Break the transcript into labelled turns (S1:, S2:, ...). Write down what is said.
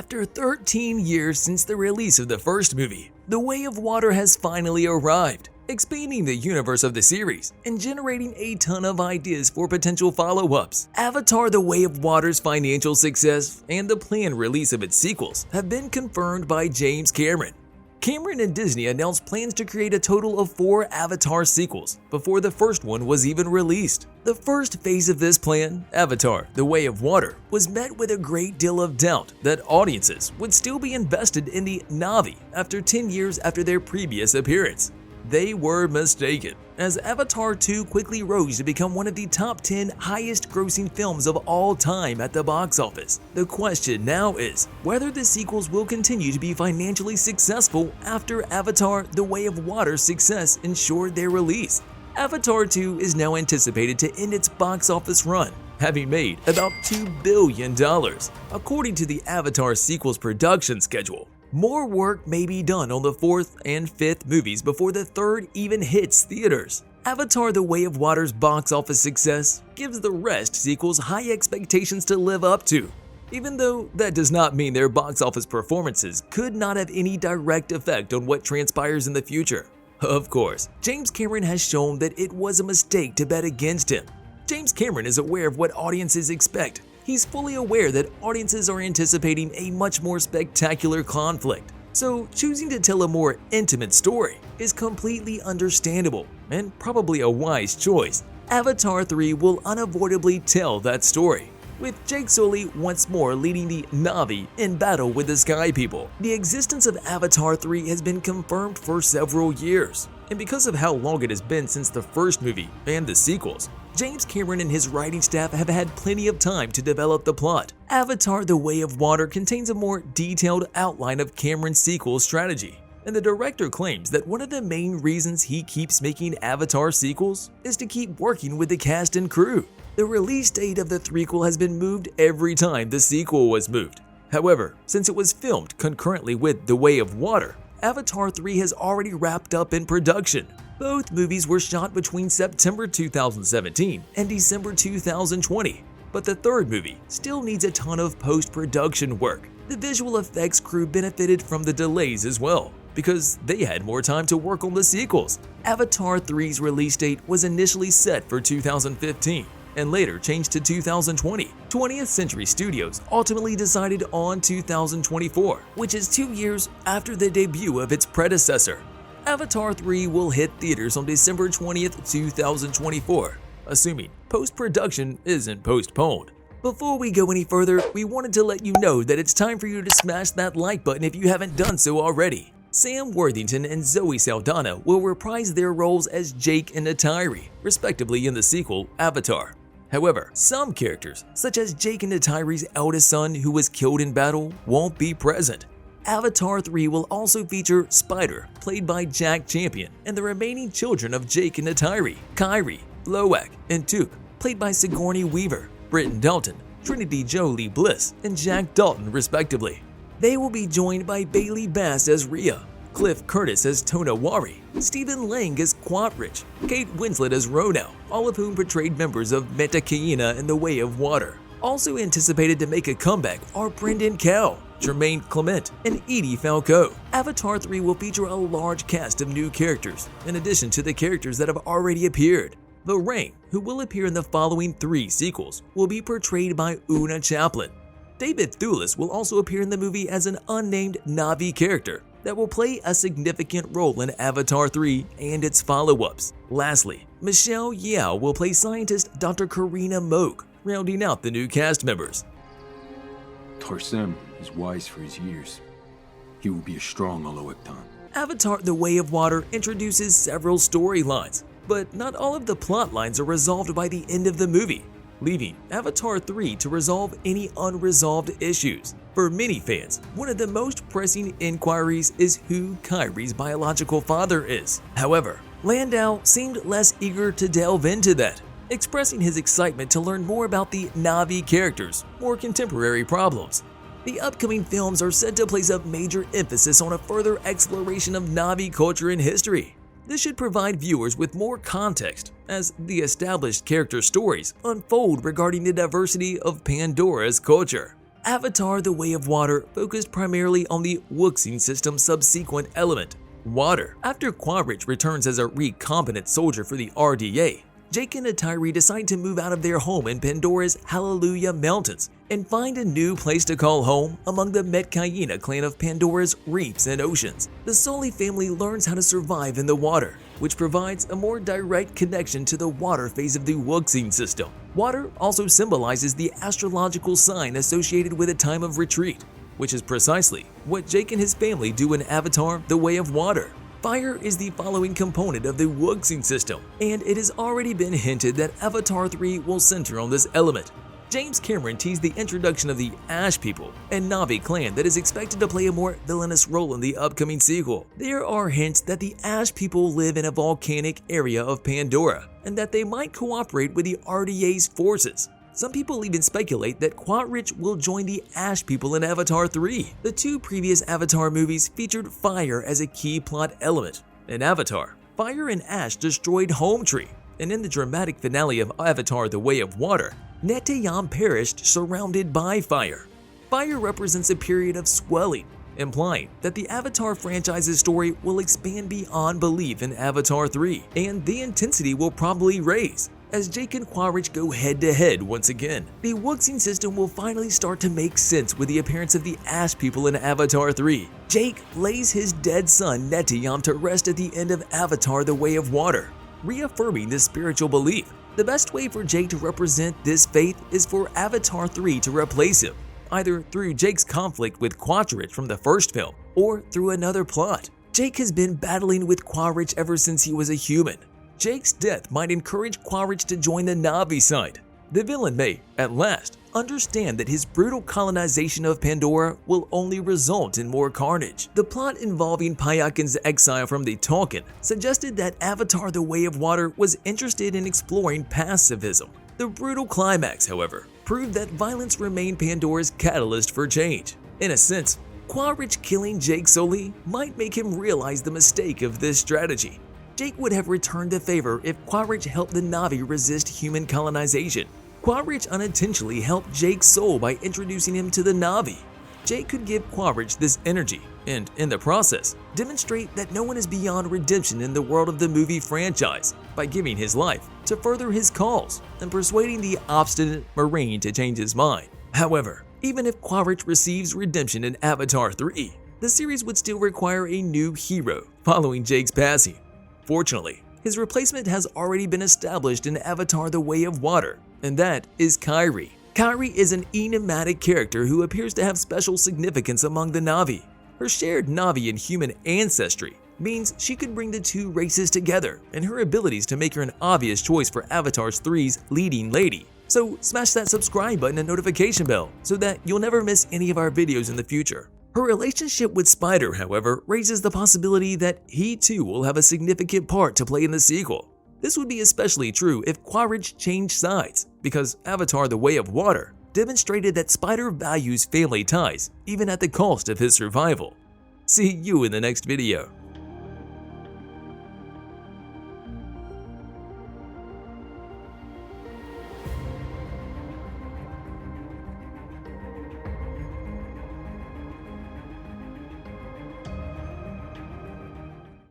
S1: After 13 years since the release of the first movie, The Way of Water has finally arrived, expanding the universe of the series and generating a ton of ideas for potential follow-ups. Avatar: The Way of Water's financial success and the planned release of its sequels have been confirmed by James Cameron. Cameron and Disney announced plans to create a total of 4 Avatar sequels before the first one was even released. The first phase of this plan, Avatar: The Way of Water, was met with a great deal of doubt that audiences would still be invested in the Na'vi after 10 years after their previous appearance. They were mistaken, as Avatar 2 quickly rose to become one of the top 10 highest-grossing films of all time at the box office. The question now is whether the sequels will continue to be financially successful after Avatar: The Way of Water's success ensured their release. Avatar 2 is now anticipated to end its box office run, having made about $2 billion, according to the Avatar sequel's production schedule. More work may be done on the 4th and 5th movies before the 3rd even hits theaters. Avatar: The Way of Water's box office success gives the rest sequels high expectations to live up to, even though that does not mean their box office performances could not have any direct effect on what transpires in the future. Of course, James Cameron has shown that it was a mistake to bet against him. James Cameron is aware of what audiences expect. He's fully aware that audiences are anticipating a much more spectacular conflict, so choosing to tell a more intimate story is completely understandable and probably a wise choice. Avatar 3 will unavoidably tell that story, with Jake Sully once more leading the Na'vi in battle with the Sky People. The existence of Avatar 3 has been confirmed for several years, and because of how long it has been since the first movie and the sequels, James Cameron and his writing staff have had plenty of time to develop the plot. Avatar: The Way of Water contains a more detailed outline of Cameron's sequel strategy, and the director claims that one of the main reasons he keeps making Avatar sequels is to keep working with the cast and crew. The release date of the threequel has been moved every time the sequel was moved. However, since it was filmed concurrently with The Way of Water, Avatar 3 has already wrapped up in production. Both movies were shot between September 2017 and December 2020, but the third movie still needs a ton of post-production work. The visual effects crew benefited from the delays as well, because they had more time to work on the sequels. Avatar 3's release date was initially set for 2015 and later changed to 2020. 20th Century Studios ultimately decided on 2024, which is 2 years after the debut of its predecessor. Avatar 3 will hit theaters on December 20th, 2024, assuming post-production isn't postponed. Before we go any further, we wanted to let you know that it's time for you to smash that like button if you haven't done so already. Sam Worthington and Zoe Saldaña will reprise their roles as Jake and Neytiri, respectively, in the sequel, Avatar. However, some characters, such as Jake and Neytiri's eldest son who was killed in battle, won't be present. Avatar 3 will also feature Spider, played by Jack Champion, and the remaining children of Jake and Neytiri, Kyrie, Loak, and Took, played by Sigourney Weaver, Britton Dalton, Trinity Jo-Li Bliss, and Jack Dalton, respectively. They will be joined by Bailey Bass as Rhea, Cliff Curtis as Tonawari, Stephen Lang as Quatrich, Kate Winslet as Ronau, all of whom portrayed members of Metakeina in The Way of Water. Also anticipated to make a comeback are Brendan Cowell, Jemaine Clement, and Edie Falco. Avatar 3 will feature a large cast of new characters, in addition to the characters that have already appeared. The Rain, who will appear in the following 3 sequels, will be portrayed by Oona Chaplin. David Thewlis will also appear in the movie as an unnamed Na'vi character that will play a significant role in Avatar 3 and its follow-ups. Lastly, Michelle Yeoh will play scientist Dr. Karina Moak, rounding out the new cast members.
S2: Tarsem is wise for his years. He will be a strong Oloekton.
S1: Avatar: The Way of Water introduces several storylines, but not all of the plot lines are resolved by the end of the movie, leaving Avatar 3 to resolve any unresolved issues. For many fans, one of the most pressing inquiries is who Kyrie's biological father is. However, Landau seemed less eager to delve into that, expressing his excitement to learn more about the Na'vi characters' more contemporary problems. The upcoming films are said to place a major emphasis on a further exploration of Na'vi culture and history. This should provide viewers with more context as the established character stories unfold regarding the diversity of Pandora's culture. Avatar: The Way of Water focused primarily on the Wuxing system's subsequent element, water. After Quaritch returns as a recombinant soldier for the RDA, Jake and Atiri decide to move out of their home in Pandora's Hallelujah Mountains and find a new place to call home among the Metkayina clan of Pandora's reefs and oceans. The Sully family learns how to survive in the water, which provides a more direct connection to the water phase of the Wuxing system. Water also symbolizes the astrological sign associated with a time of retreat, which is precisely what Jake and his family do in Avatar: The Way of Water. Fire is the following component of the Wuxing system, and it has already been hinted that Avatar 3 will center on this element. James Cameron teased the introduction of the Ash People, a Na'vi clan that is expected to play a more villainous role in the upcoming sequel. There are hints that the Ash People live in a volcanic area of Pandora, and that they might cooperate with the RDA's forces. Some people even speculate that Quaritch will join the Ash People in Avatar 3. The two previous Avatar movies featured fire as a key plot element. In Avatar, fire and ash destroyed Home Tree, and in the dramatic finale of Avatar: The Way of Water, Neteyam perished surrounded by fire. Fire represents a period of swelling, implying that the Avatar franchise's story will expand beyond belief in Avatar 3, and the intensity will probably raise as Jake and Quaritch go head-to-head once again. The Wuxing system will finally start to make sense with the appearance of the Ash People in Avatar 3. Jake lays his dead son Neteyam to rest at the end of Avatar: The Way of Water, reaffirming this spiritual belief. The best way for Jake to represent this faith is for Avatar 3 to replace him, either through Jake's conflict with Quaritch from the first film, or through another plot. Jake has been battling with Quaritch ever since he was a human. Jake's death might encourage Quaritch to join the Na'vi side. The villain may, at last, understand that his brutal colonization of Pandora will only result in more carnage. The plot involving Payakan's exile from the Tolkien suggested that Avatar: The Way of Water was interested in exploring pacifism. The brutal climax, however, proved that violence remained Pandora's catalyst for change. In a sense, Quaritch killing Jake Sully might make him realize the mistake of this strategy. Jake would have returned the favor if Quaritch helped the Na'vi resist human colonization. Quaritch unintentionally helped Jake's soul by introducing him to the Na'vi. Jake could give Quaritch this energy and, in the process, demonstrate that no one is beyond redemption in the world of the movie franchise by giving his life to further his cause and persuading the obstinate Marine to change his mind. However, even if Quaritch receives redemption in Avatar 3, the series would still require a new hero following Jake's passing. Fortunately, his replacement has already been established in Avatar: The Way of Water, and that is Kairi. Kairi is an enigmatic character who appears to have special significance among the Na'vi. Her shared Na'vi and human ancestry means she could bring the two races together, and her abilities to make her an obvious choice for Avatar 3's leading lady. So smash that subscribe button and notification bell so that you'll never miss any of our videos in the future. Her relationship with Spider, however, raises the possibility that he too will have a significant part to play in the sequel. This would be especially true if Quaritch changed sides, because Avatar: The Way of Water demonstrated that Spider values family ties, even at the cost of his survival. See you in the next video.